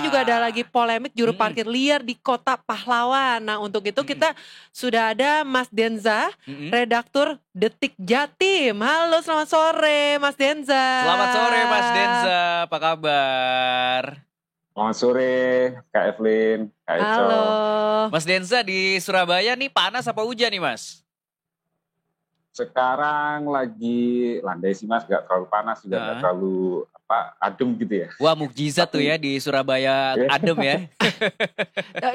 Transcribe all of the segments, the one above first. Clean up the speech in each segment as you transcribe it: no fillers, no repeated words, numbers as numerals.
juga ada lagi polemik juru Mm-mm. parkir liar di Kota Pahlawan. Nah, untuk itu Mm-mm. kita sudah ada Mas Denza, Mm-mm. redaktur Detik Jatim. Halo, selamat sore Mas Denza. Selamat sore Mas Denza, apa kabar? Selamat sore Kak Evelyn, Kak Eco. Halo. Mas Denza di Surabaya nih panas apa hujan nih Mas? Sekarang lagi landai sih Mas, gak terlalu panas juga, gak terlalu adem gitu ya. Wah, mukjizat tuh ya di Surabaya adem ya.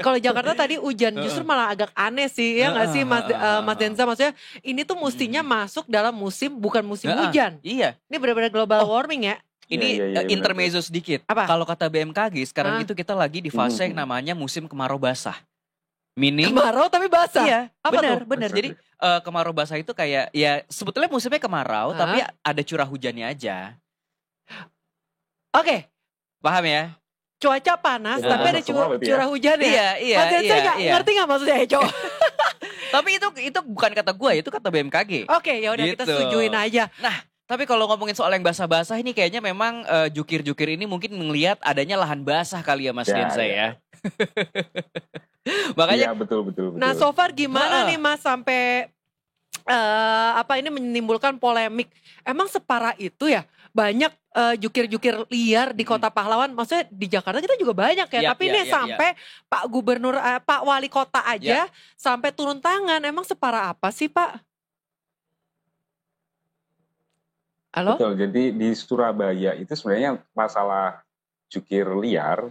Kalau Jakarta tadi hujan, justru malah agak aneh sih, ya nggak sih Mas Denza? Maksudnya ini tuh mestinya masuk dalam musim, bukan musim hujan. Iya. Ini benar-benar global warming ya. Ini Iya, intermezzo sedikit. Apa? Kalau kata BMKG sekarang itu kita lagi di fase yang namanya musim kemarau basah. Meaning kemarau tapi basah. Iya, Apa benar. Jadi kemarau basah itu kayak ya sebetulnya musimnya kemarau tapi ada curah hujannya aja. Oke. Paham ya? Cuaca panas tapi ada curah hujan ya. Iya. Mas Denza ngerti nggak maksudnya Eco? Tapi itu bukan kata gue, itu kata BMKG. Oke, ya udah kita setujuin aja. Nah, tapi kalau ngomongin soal yang basah-basah ini kayaknya memang jukir-jukir ini mungkin melihat adanya lahan basah kali ya Mas Denza ya. Makanya betul. Nah, so far gimana nih Mas sampai ini menimbulkan polemik. Emang separah itu ya? Banyak jukir-jukir liar di Kota Pahlawan. Maksudnya di Jakarta kita juga banyak ya. Tapi ini sampai Pak Gubernur, Pak Wali Kota aja sampai turun tangan. Emang separah apa sih Pak? Halo? Betul, jadi di Surabaya itu sebenarnya masalah jukir liar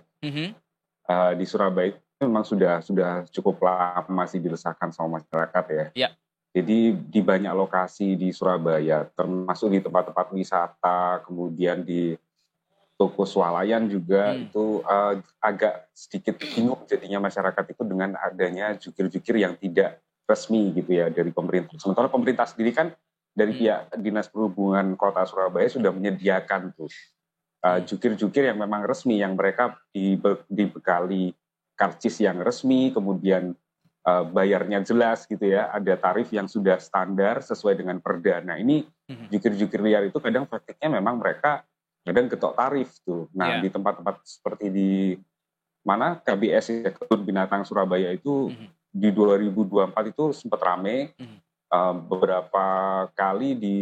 di Surabaya itu memang sudah cukup lama masih diresahkan sama masyarakat ya. Iya. Jadi di banyak lokasi di Surabaya, termasuk di tempat-tempat wisata, kemudian di toko swalayan juga itu agak sedikit bingung jadinya masyarakat itu dengan adanya jukir-jukir yang tidak resmi gitu ya dari pemerintah. Sementara pemerintah sendiri kan dari pihak Dinas Perhubungan Kota Surabaya sudah menyediakan tuh jukir-jukir yang memang resmi, yang mereka dibekali karcis yang resmi, kemudian bayarnya jelas gitu ya, ada tarif yang sudah standar sesuai dengan perda. Nah ini jukir-jukir liar itu kadang praktiknya memang mereka kadang ketok tarif tuh. Nah di tempat-tempat seperti di mana KBS ya, Kebun Binatang Surabaya itu di 2024 itu sempat rame, beberapa kali di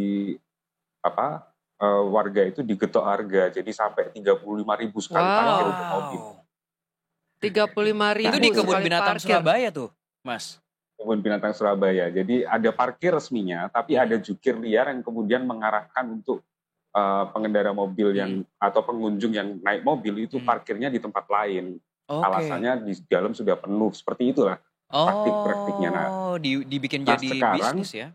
warga itu digetok harga, jadi sampai 35.000 sekali parkir untuk mobil. 35.000 itu di Kebun Binatang parkir. Surabaya tuh, Mas. Kebun Binatang Surabaya. Jadi ada parkir resminya, tapi ada jukir liar yang kemudian mengarahkan untuk pengendara mobil yang atau pengunjung yang naik mobil itu parkirnya di tempat lain. Alasannya di dalam sudah penuh. Seperti itulah praktik-praktiknya. Nah, dibikin jadi sekarang, bisnis ya.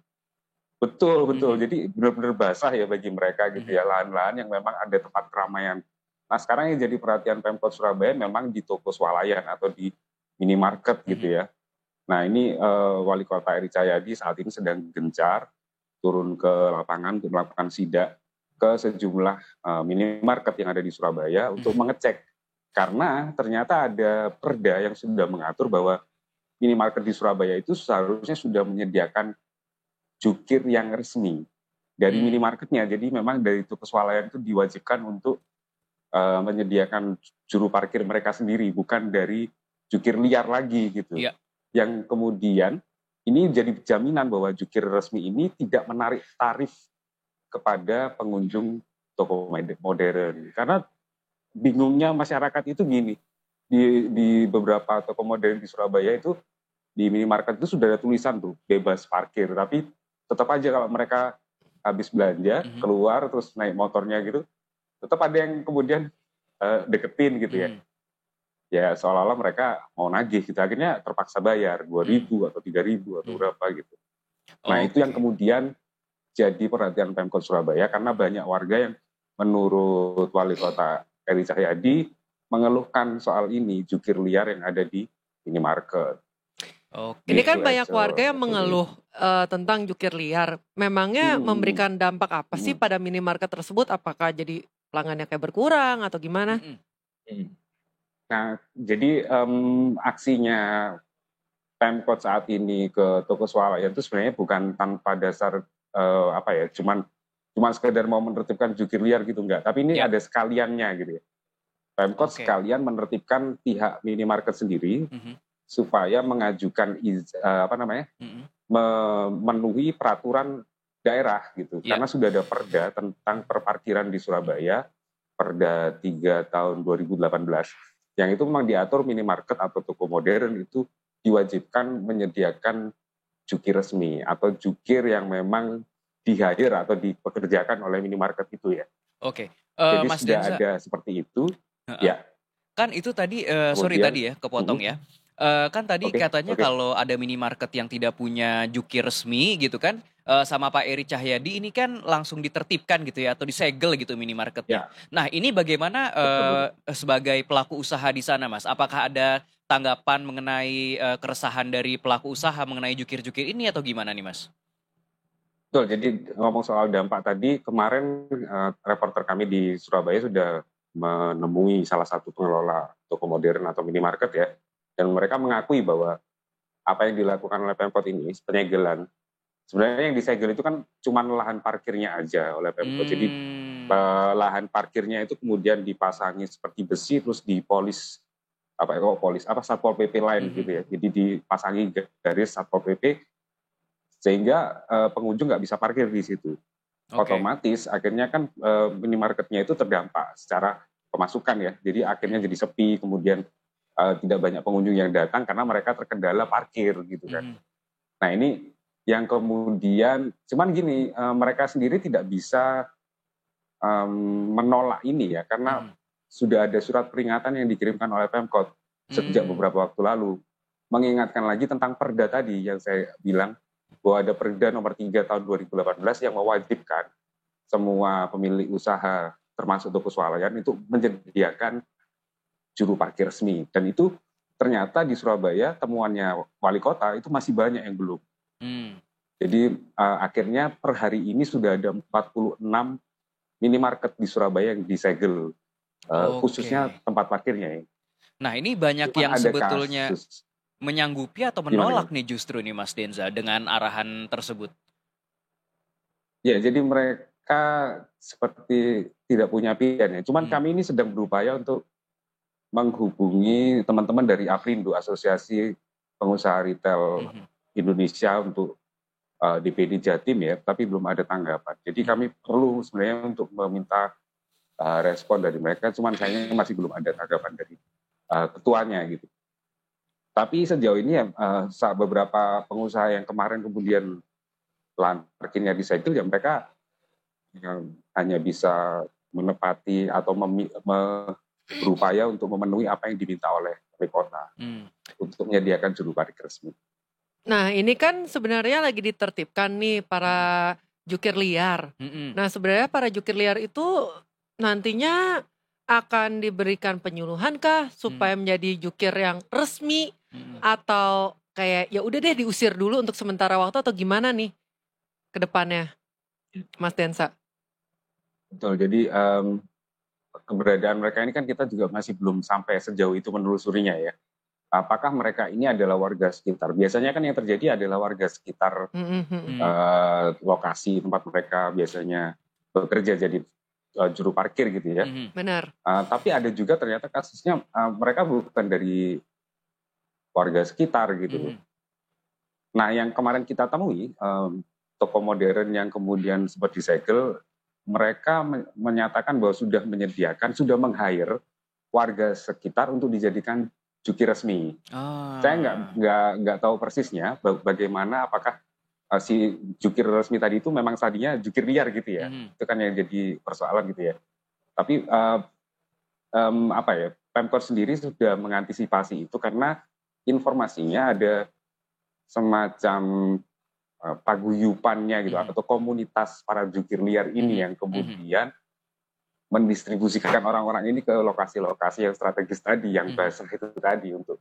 Betul. Jadi benar-benar basah ya bagi mereka gitu ya, lahan-lahan yang memang ada tempat keramaian. Nah sekarang yang jadi perhatian Pemkot Surabaya memang di toko swalayan atau di minimarket gitu ya. Nah ini Wali Kota Eri Cahyadi saat ini sedang gencar turun ke lapangan untuk melakukan sidak ke sejumlah minimarket yang ada di Surabaya untuk mengecek. Karena ternyata ada perda yang sudah mengatur bahwa minimarket di Surabaya itu seharusnya sudah menyediakan jukir yang resmi dari minimarketnya. Jadi memang dari toko swalayan itu diwajibkan untuk menyediakan juru parkir mereka sendiri, bukan dari jukir liar lagi gitu. Iya. Yang kemudian ini jadi jaminan bahwa jukir resmi ini tidak menarik tarif kepada pengunjung toko modern. Karena bingungnya masyarakat itu gini, di beberapa toko modern di Surabaya itu, di minimarket itu sudah ada tulisan tuh, bebas parkir, tapi tetap aja kalau mereka habis belanja, keluar terus naik motornya gitu, tetap ada yang kemudian deketin gitu ya. Ya seolah-olah mereka mau nagih gitu. Akhirnya terpaksa bayar 2.000 atau 3.000 atau berapa gitu. Nah itu yang kemudian jadi perhatian Pemkot Surabaya karena banyak warga yang menurut Wali Kota Eri Cahyadi mengeluhkan soal ini, jukir liar yang ada di minimarket. Ini kan banyak warga yang mengeluh tentang jukir liar. Memangnya memberikan dampak apa sih pada minimarket tersebut? Apakah jadi pelanggannya kayak berkurang atau gimana? Nah, jadi aksinya Pemkot saat ini ke toko swalayan itu sebenarnya bukan tanpa dasar cuman sekedar mau menertibkan jukir liar gitu enggak. Tapi ini ada sekaliannya gitu ya. Pemkot Oke. sekalian menertibkan pihak minimarket sendiri Mhm, supaya mengajukan mhm. memenuhi peraturan daerah gitu. Ya, Karena sudah ada perda tentang perparkiran di Surabaya, Perda 3 tahun 2018. Yang itu memang diatur minimarket atau toko modern itu diwajibkan menyediakan jukir resmi atau jukir yang memang di-hire atau dipekerjakan oleh minimarket itu ya. oke. Jadi Mas sudah Denza, ada seperti itu, heeh. ya. Kan itu tadi, sorry Kemudian, tadi ya, kepotong mhm, ya. Kan tadi oke, katanya oke, kalau ada minimarket yang tidak punya jukir resmi gitu kan, sama Pak Eri Cahyadi ini kan langsung ditertibkan gitu ya, atau disegel gitu minimarketnya. ya, Nah ini bagaimana, betul, betul. sebagai pelaku usaha di sana Mas? Apakah ada tanggapan mengenai, keresahan dari pelaku usaha mengenai jukir-jukir ini atau gimana nih Mas? Betul, jadi ngomong soal dampak tadi, kemarin reporter kami di Surabaya sudah menemui salah satu pengelola toko modern atau minimarket ya, dan mereka mengakui bahwa apa yang dilakukan oleh Pemkot ini, penyegelan, sebenarnya yang disegel itu kan cuma lahan parkirnya aja oleh Pemkot. Jadi Mmm, lahan parkirnya itu kemudian dipasangi seperti besi, terus dipolis Satpol PP lain gitu mhm, ya. Jadi dipasangi garis Satpol PP sehingga pengunjung nggak bisa parkir di situ. oke, Otomatis akhirnya kan minimarketnya itu terdampak secara pemasukan ya. Jadi akhirnya mhm, jadi sepi, kemudian tidak banyak pengunjung yang datang karena mereka terkendala parkir gitu kan. mhm, Nah ini yang kemudian, cuman gini, mereka sendiri tidak bisa menolak ini ya, karena mhm, sudah ada surat peringatan yang dikirimkan oleh Pemkot sejak mmm, beberapa waktu lalu, mengingatkan lagi tentang perda tadi yang saya bilang, bahwa ada Perda nomor 3 tahun 2018 yang mewajibkan semua pemilik usaha termasuk toko swalayan itu menyediakan juru parkir resmi, dan itu ternyata di Surabaya temuannya wali kota itu masih banyak yang belum. mmm, Jadi akhirnya per hari ini sudah ada 46 minimarket di Surabaya yang disegel, oke. khususnya tempat parkirnya ya. Nah, ini banyak Cuman yang ada sebetulnya kasus, menyanggupi atau gimana menolak gimana? nih justru nih Mas Denza dengan arahan tersebut? Ya jadi mereka seperti tidak punya pilihan ya, cuman Mmm, kami ini sedang berupaya untuk menghubungi teman-teman dari APRindo, Asosiasi Pengusaha Retail mhm, Indonesia, untuk DPD Jatim ya, tapi belum ada tanggapan. Jadi mhm. kami perlu sebenarnya untuk meminta respon dari mereka, cuman sayangnya masih belum ada tanggapan dari ketuanya gitu. Tapi sejauh ini ya beberapa pengusaha yang kemarin kemudian lahan parkirnya disegel ya mereka hanya bisa menepati atau berupaya untuk memenuhi apa yang diminta oleh wali kota Mmm, untuk menyediakan juru parkir resmi. Nah, ini kan sebenarnya lagi ditertibkan nih mhm, para jukir liar. mhm, Nah, sebenarnya para jukir liar itu nantinya akan diberikan penyuluhan kah mhm, supaya menjadi jukir yang resmi, mhm. atau kayak ya udah deh diusir dulu untuk sementara waktu, atau gimana nih ke depannya, Mas Densa? Betul, jadi keberadaan mereka ini kan kita juga masih belum sampai sejauh itu menelusurinya ya. Apakah mereka ini adalah warga sekitar? Biasanya kan yang terjadi adalah warga sekitar Mhm, mhm. Mmm, lokasi tempat mereka biasanya bekerja jadi juru parkir gitu ya. mhm, Benar. Tapi ada juga ternyata kasusnya mereka bukan dari warga sekitar gitu loh. mhm, Nah yang kemarin kita temui, toko modern yang kemudian sempat disegel, mereka menyatakan bahwa sudah menyediakan, sudah meng-hire warga sekitar untuk dijadikan jukir resmi. Saya ah, nggak tahu persisnya bagaimana, apakah si jukir resmi tadi itu memang tadinya jukir liar gitu ya. mhm, Itu kan yang jadi persoalan gitu ya. Tapi apa ya, Pemkot sendiri sudah mengantisipasi itu karena informasinya ada semacam paguyupannya gitu mhm, atau komunitas para jukir liar ini mhm, yang mhm, kemudian mendistribusikan orang-orang ini ke lokasi-lokasi yang strategis tadi, yang mhm, basah itu tadi untuk.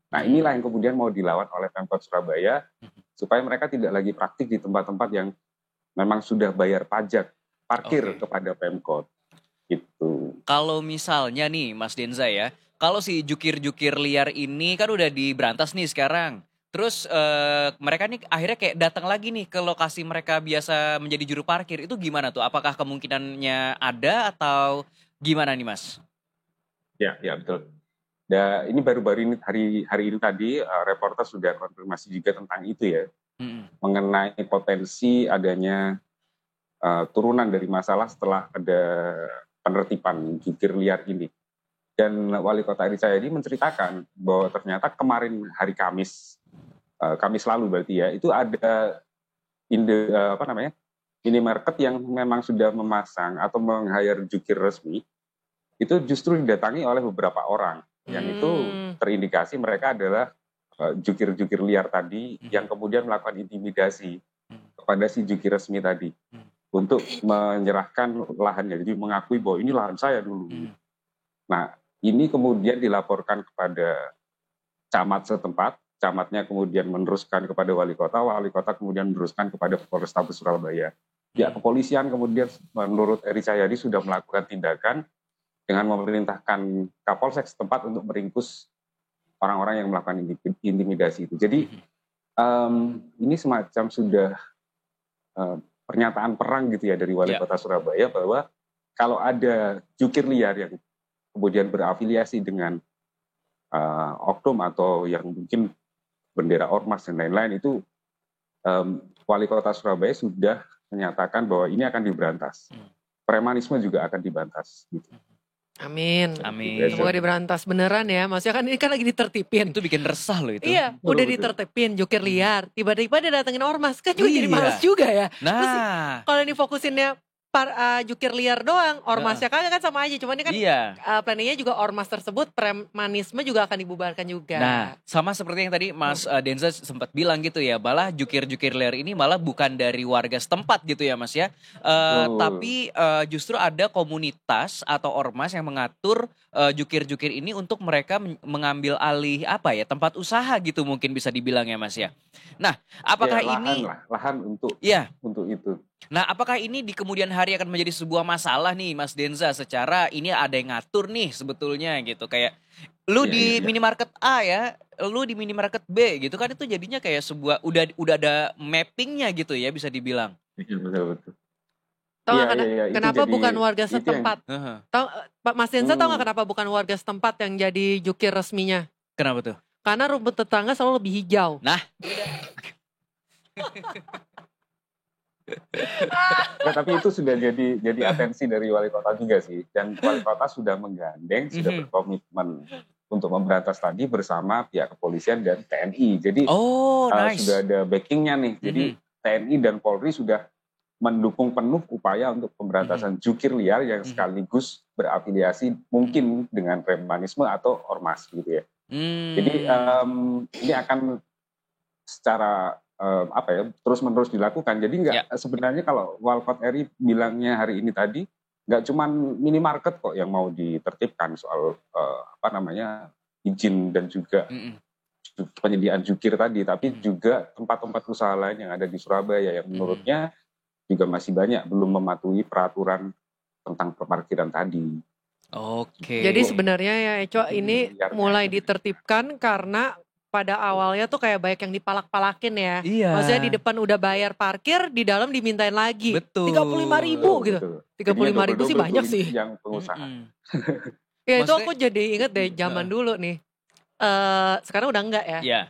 Nah inilah yang mmm, kemudian mau dilawan oleh Pemkot Surabaya mhm, supaya mereka tidak lagi praktik di tempat-tempat yang memang sudah bayar pajak parkir oke. kepada Pemkot gitu. Kalau misalnya nih Mas Denza ya, kalau si jukir-jukir liar ini kan udah diberantas nih sekarang. Terus, mereka nih akhirnya kayak datang lagi nih ke lokasi mereka biasa menjadi juru parkir, itu gimana tuh? Apakah kemungkinannya ada atau gimana nih Mas? Ya betul. Ini baru-baru ini hari ini tadi reporter sudah konfirmasi juga tentang itu ya, mengenai potensi adanya turunan dari masalah setelah ada penertiban jukir liar ini. Dan Wali Kota Eri Cahyadi menceritakan bahwa ternyata kemarin hari Kamis lalu berarti ya, itu ada minimarket yang memang sudah memasang atau meng-hire jukir resmi, itu justru didatangi oleh beberapa orang yang itu terindikasi mereka adalah jukir-jukir liar tadi yang kemudian melakukan intimidasi kepada si jukir resmi tadi untuk menyerahkan lahannya, jadi mengakui bahwa ini lahan saya dulu. Nah, ini kemudian dilaporkan kepada camat setempat, camatnya kemudian meneruskan kepada wali kota kemudian meneruskan kepada Polrestabes Surabaya. Ya, kepolisian kemudian menurut Eri Cahyadi sudah melakukan tindakan dengan memerintahkan Kapolsek setempat untuk meringkus orang-orang yang melakukan intimidasi itu. Jadi ini semacam sudah pernyataan perang gitu ya dari Wali Kota Surabaya bahwa kalau ada jukir liar yang kemudian berafiliasi dengan oknum atau yang mungkin bendera ormas dan lain-lain, itu Wali Kota Surabaya sudah menyatakan bahwa ini akan diberantas. Premanisme juga akan diberantas. Gitu. Amin. Semoga diberantas beneran ya. Maksudnya kan ini kan lagi ditertipin. Itu bikin resah loh itu. Iya, udah ditertipin jukir liar. Tiba-tiba dia datengin ormas. Kan juga jadi males juga ya. Nah. Kalau ini fokusinnya jukir liar doang, ormasnya kan sama aja. Cuman ini kan planningnya juga ormas tersebut, premanisme juga akan dibubarkan juga. Nah, sama seperti yang tadi Mas Denza sempat bilang gitu ya, malah jukir-jukir liar ini malah bukan dari warga setempat gitu ya Mas ya. Tapi justru ada komunitas atau ormas yang mengatur jukir-jukir ini untuk mereka mengambil alih tempat usaha gitu mungkin bisa dibilang ya Mas ya. Nah, apakah lahan untuk itu. Nah, apakah ini di kemudian hari akan menjadi sebuah masalah nih Mas Denza, secara ini ada yang ngatur nih sebetulnya gitu, kayak lu di minimarket A ya, lu di minimarket B gitu kan, itu jadinya kayak sebuah udah ada mappingnya gitu ya bisa dibilang. Iya betul. Tahu nggak kenapa bukan warga setempat? Tahu Pak Mas Denza tahu nggak kenapa bukan warga setempat yang jadi jukir resminya? Kenapa tuh? Karena rumput tetangga selalu lebih hijau. Nah. Nah, tapi itu sudah jadi atensi dari wali kota juga sih, dan wali kota sudah menggandeng, sudah berkomitmen untuk memberantas tadi bersama pihak kepolisian dan TNI. Jadi sudah ada backingnya nih. Jadi TNI dan Polri sudah mendukung penuh upaya untuk pemberantasan jukir liar yang sekaligus berafiliasi mungkin dengan premanisme atau ormas gitu ya. Jadi ini akan secara terus-menerus dilakukan. Jadi sebenarnya kalau Walcott Eri bilangnya hari ini tadi, nggak cuma minimarket kok yang mau ditertibkan soal izin dan juga penyediaan jukir tadi, tapi juga tempat-tempat usaha lain yang ada di Surabaya yang menurutnya juga masih banyak belum mematuhi peraturan tentang parkiran tadi. Oke. Jadi sebenarnya ya Eco, ini mulai ditertibkan karena pada awalnya tuh kayak banyak yang dipalak-palakin ya. Iya. Maksudnya di depan udah bayar parkir, di dalam dimintain lagi. Betul. 35.000 gitu. 35.000 sih banyak sih. Yang pengusaha. Ya itu aku jadi inget deh zaman dulu nih. Sekarang udah enggak ya. Iya.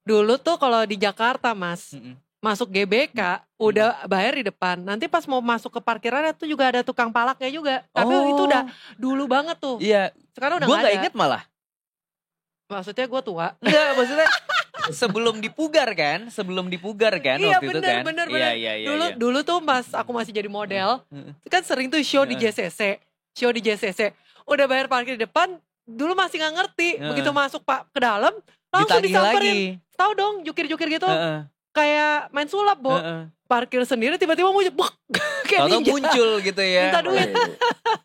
Dulu tuh kalau di Jakarta Mas, masuk GBK udah bayar di depan. Nanti pas mau masuk ke parkirannya tuh juga ada tukang palaknya juga. Tapi itu udah dulu banget tuh. Iya. Sekarang udah gua enggak ada. Gue gak inget malah. Maksudnya gue tua? Enggak, maksudnya sebelum dipugar kan Iya, waktu itu kan. Bener. Iya. Dulu tuh pas aku masih jadi model, kan sering tuh show di JCC. Udah bayar parkir di depan, dulu masih gak ngerti. Begitu masuk ke dalam, langsung disamperin. Tahu dong jukir-jukir gitu. Kayak main sulap, Bo. Parkir sendiri tiba-tiba kayak ninja. muncul gitu ya. Minta duit.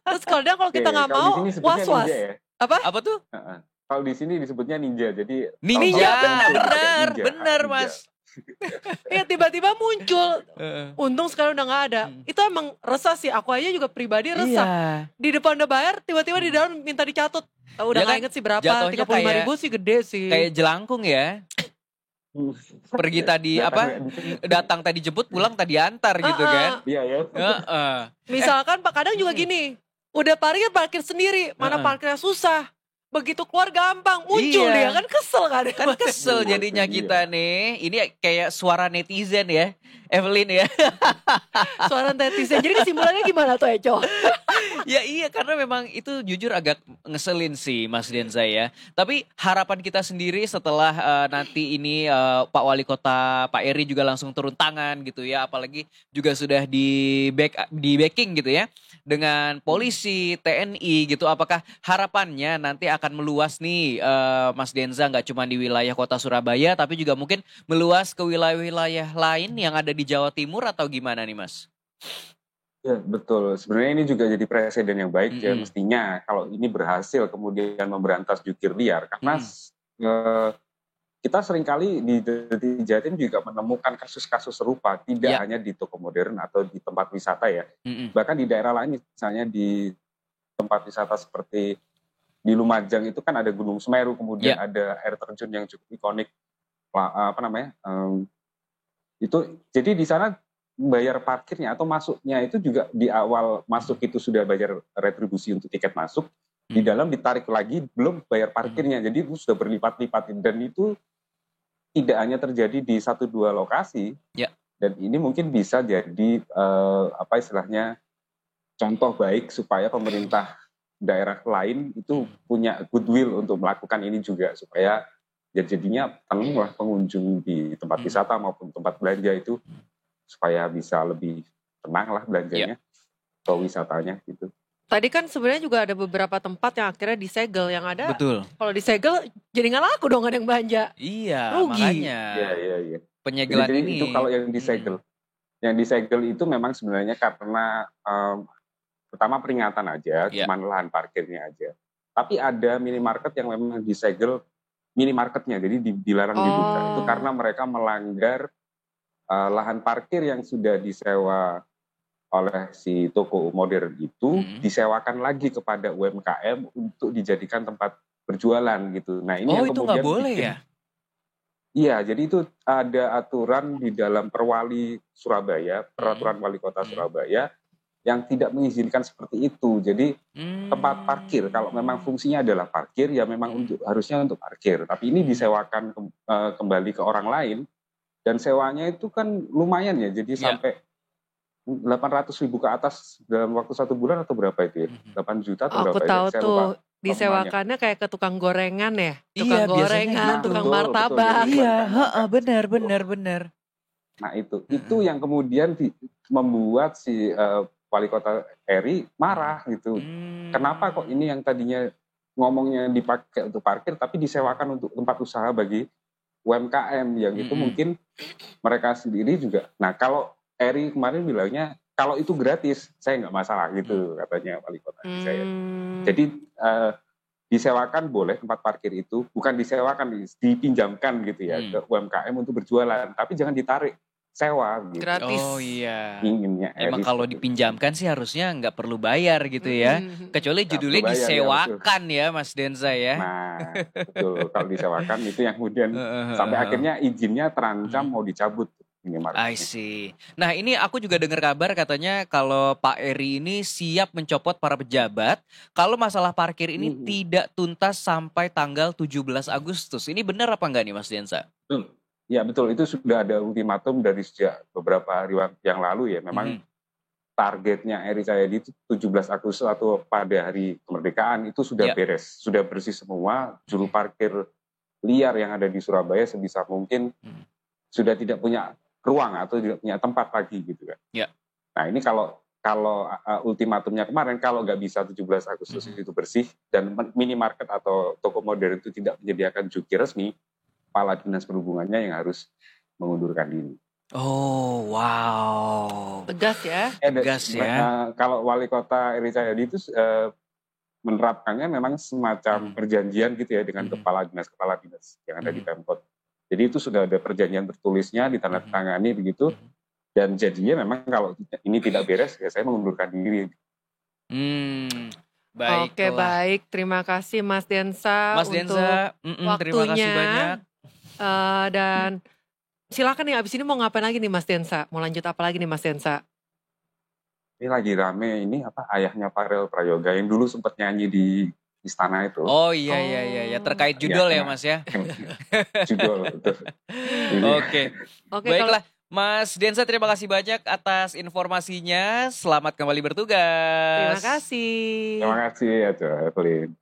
Terus kalau kita gak mau, was-was. Ya? Apa tuh? Kalau di sini disebutnya ninja, jadi ninja, bener Mas. Iya tiba-tiba muncul. Untung sekarang udah gak ada. Itu emang resah sih, aku aja juga pribadi resah. Di depan udah bayar, tiba-tiba di dalam minta dicatut. Udah gak inget sih berapa, 35.000 sih gede sih. Kayak jelangkung ya. Pergi tadi datang tadi jemput, pulang tadi antar gitu kan. Iya ya. Misalkan Pak kadang juga gini. Udah parkir sendiri, mana Heeh. parkirnya susah. Begitu keluar gampang, muncul Iya. dia kan kesel kan. Kan kesel jadinya Iya. kita nih. Ini kayak suara netizen ya, Evelyn ya. Suara netizen. Jadi kesimpulannya gimana tuh Eco? Ya iya, karena memang itu jujur agak ngeselin sih Mas Denza ya. Tapi harapan kita sendiri setelah nanti ini Pak Wali Kota Pak Eri juga langsung turun tangan gitu ya. Apalagi juga sudah di backing gitu ya. Dengan polisi, TNI gitu. Apakah harapannya nanti akan meluas nih Mas Denza, nggak cuma di wilayah kota Surabaya. Tapi juga mungkin meluas ke wilayah-wilayah lain yang ada di Jawa Timur atau gimana nih Mas? Ya, betul. Sebenarnya ini juga jadi presiden yang baik ya Mm-mm. mestinya kalau ini berhasil kemudian memberantas jukir liar. Karena kita seringkali di Jatim juga menemukan kasus-kasus serupa, tidak Ya. hanya di toko modern atau di tempat wisata ya. Mm-mm. Bahkan di daerah lain, misalnya di tempat wisata seperti di Lumajang itu kan ada Gunung Semeru, kemudian Ya. ada air terjun yang cukup ikonik, itu jadi di sana bayar parkirnya atau masuknya itu juga di awal masuk itu sudah bayar retribusi untuk tiket masuk, di dalam ditarik lagi belum bayar parkirnya, jadi itu sudah berlipat-lipat dan itu tidak hanya terjadi di 1-2 lokasi. Ya. Dan ini mungkin bisa jadi contoh baik supaya pemerintah daerah lain itu punya goodwill untuk melakukan ini juga, supaya ya jadinya tenanglah pengunjung di tempat wisata maupun tempat belanja itu supaya bisa lebih tenang lah belanjanya atau wisatanya gitu. Tadi kan sebenarnya juga ada beberapa tempat yang akhirnya disegel, yang ada Betul. kalau disegel jadi nggak laku dong, ada yang belanja. Iya, Rugi. makanya Iya. penyegelan Jadi ini. itu kalau yang disegel. Yang disegel itu memang sebenarnya karena pertama peringatan aja, cuma lahan parkirnya aja. Tapi ada minimarket yang memang disegel minimarketnya, jadi dilarang dibuka. Itu karena mereka melanggar lahan parkir yang sudah disewa oleh si toko modern itu disewakan lagi kepada UMKM untuk dijadikan tempat berjualan gitu. Nah ini yang itu kemudian nggak boleh ya? Iya, jadi itu ada aturan di dalam Perwali Surabaya, Peraturan Wali Kota Surabaya yang tidak mengizinkan seperti itu. Jadi tempat parkir kalau memang fungsinya adalah parkir ya memang harusnya untuk parkir. Tapi ini disewakan kembali ke orang lain dan sewanya itu kan lumayan ya. Jadi sampai 800.000 ke atas dalam waktu 1 bulan atau berapa itu ya? 8 juta atau berapa? Aku tahu Saya tuh lupa. disewakannya kayak ke tukang gorengan ya, Iya, tukang gorengan, gitu. tukang Betul, martabak. betul. Iya, benar. Nah itu yang kemudian membuat si Wali Kota Eri marah gitu. Kenapa kok ini yang tadinya ngomongnya dipakai untuk parkir tapi disewakan untuk tempat usaha bagi UMKM yang itu mungkin mereka sendiri juga. Nah kalau Eri kemarin bilangnya kalau itu gratis saya nggak masalah gitu katanya Wali Kota saya. Jadi disewakan boleh tempat parkir itu, bukan disewakan, dipinjamkan gitu ya ke UMKM untuk berjualan, tapi jangan ditarik sewa gitu. Gratis. Oh iya. Inginnya Emang kalau dipinjamkan sih harusnya nggak perlu bayar gitu ya. Kecuali judulnya bayar, disewakan ya Mas Denza ya. Nah betul, kalau disewakan itu yang kemudian sampai akhirnya izinnya terancam mau dicabut. I see. Nah ini aku juga dengar kabar katanya kalau Pak Eri ini siap mencopot para pejabat kalau masalah parkir ini tidak tuntas sampai tanggal 17 Agustus. Ini benar apa enggak nih Mas Denza? Ya betul, itu sudah ada ultimatum dari sejak beberapa hari yang lalu ya. Memang targetnya Eri Cahyadi itu 17 Agustus atau pada hari kemerdekaan itu sudah beres, sudah bersih semua. Juru parkir liar yang ada di Surabaya sebisa mungkin sudah tidak punya ruang atau tidak punya tempat lagi gitu kan. Nah ini kalau ultimatumnya kemarin kalau nggak bisa 17 Agustus itu bersih dan minimarket atau toko modern itu tidak menyediakan jukir resmi, Kepala Dinas Perhubungannya yang harus mengundurkan diri. Oh wow. Tegas ya. Tegas ya. Kalau Wali Kota Eri Cahyadi itu menerapkannya memang semacam perjanjian gitu ya dengan kepala dinas yang ada di Pemkot. Jadi itu sudah ada perjanjian tertulisnya ditandatangani begitu dan jadinya memang kalau ini tidak beres ya saya mengundurkan diri. Baiklah. Oke baik, terima kasih Mas Denza untuk waktunya. Terima kasih banyak. Dan silakan nih abis ini mau ngapain lagi nih Mas Denza? Mau lanjut apa lagi nih Mas Denza? ini lagi rame ini apa ayahnya Farel Prayoga yang dulu sempat nyanyi di istana itu. Oh iya, terkait judul ya Mas ya. Judul itu. Oke. Baiklah, Mas Denza terima kasih banyak atas informasinya. Selamat kembali bertugas. Terima kasih. Terima kasih ya, Evelyn.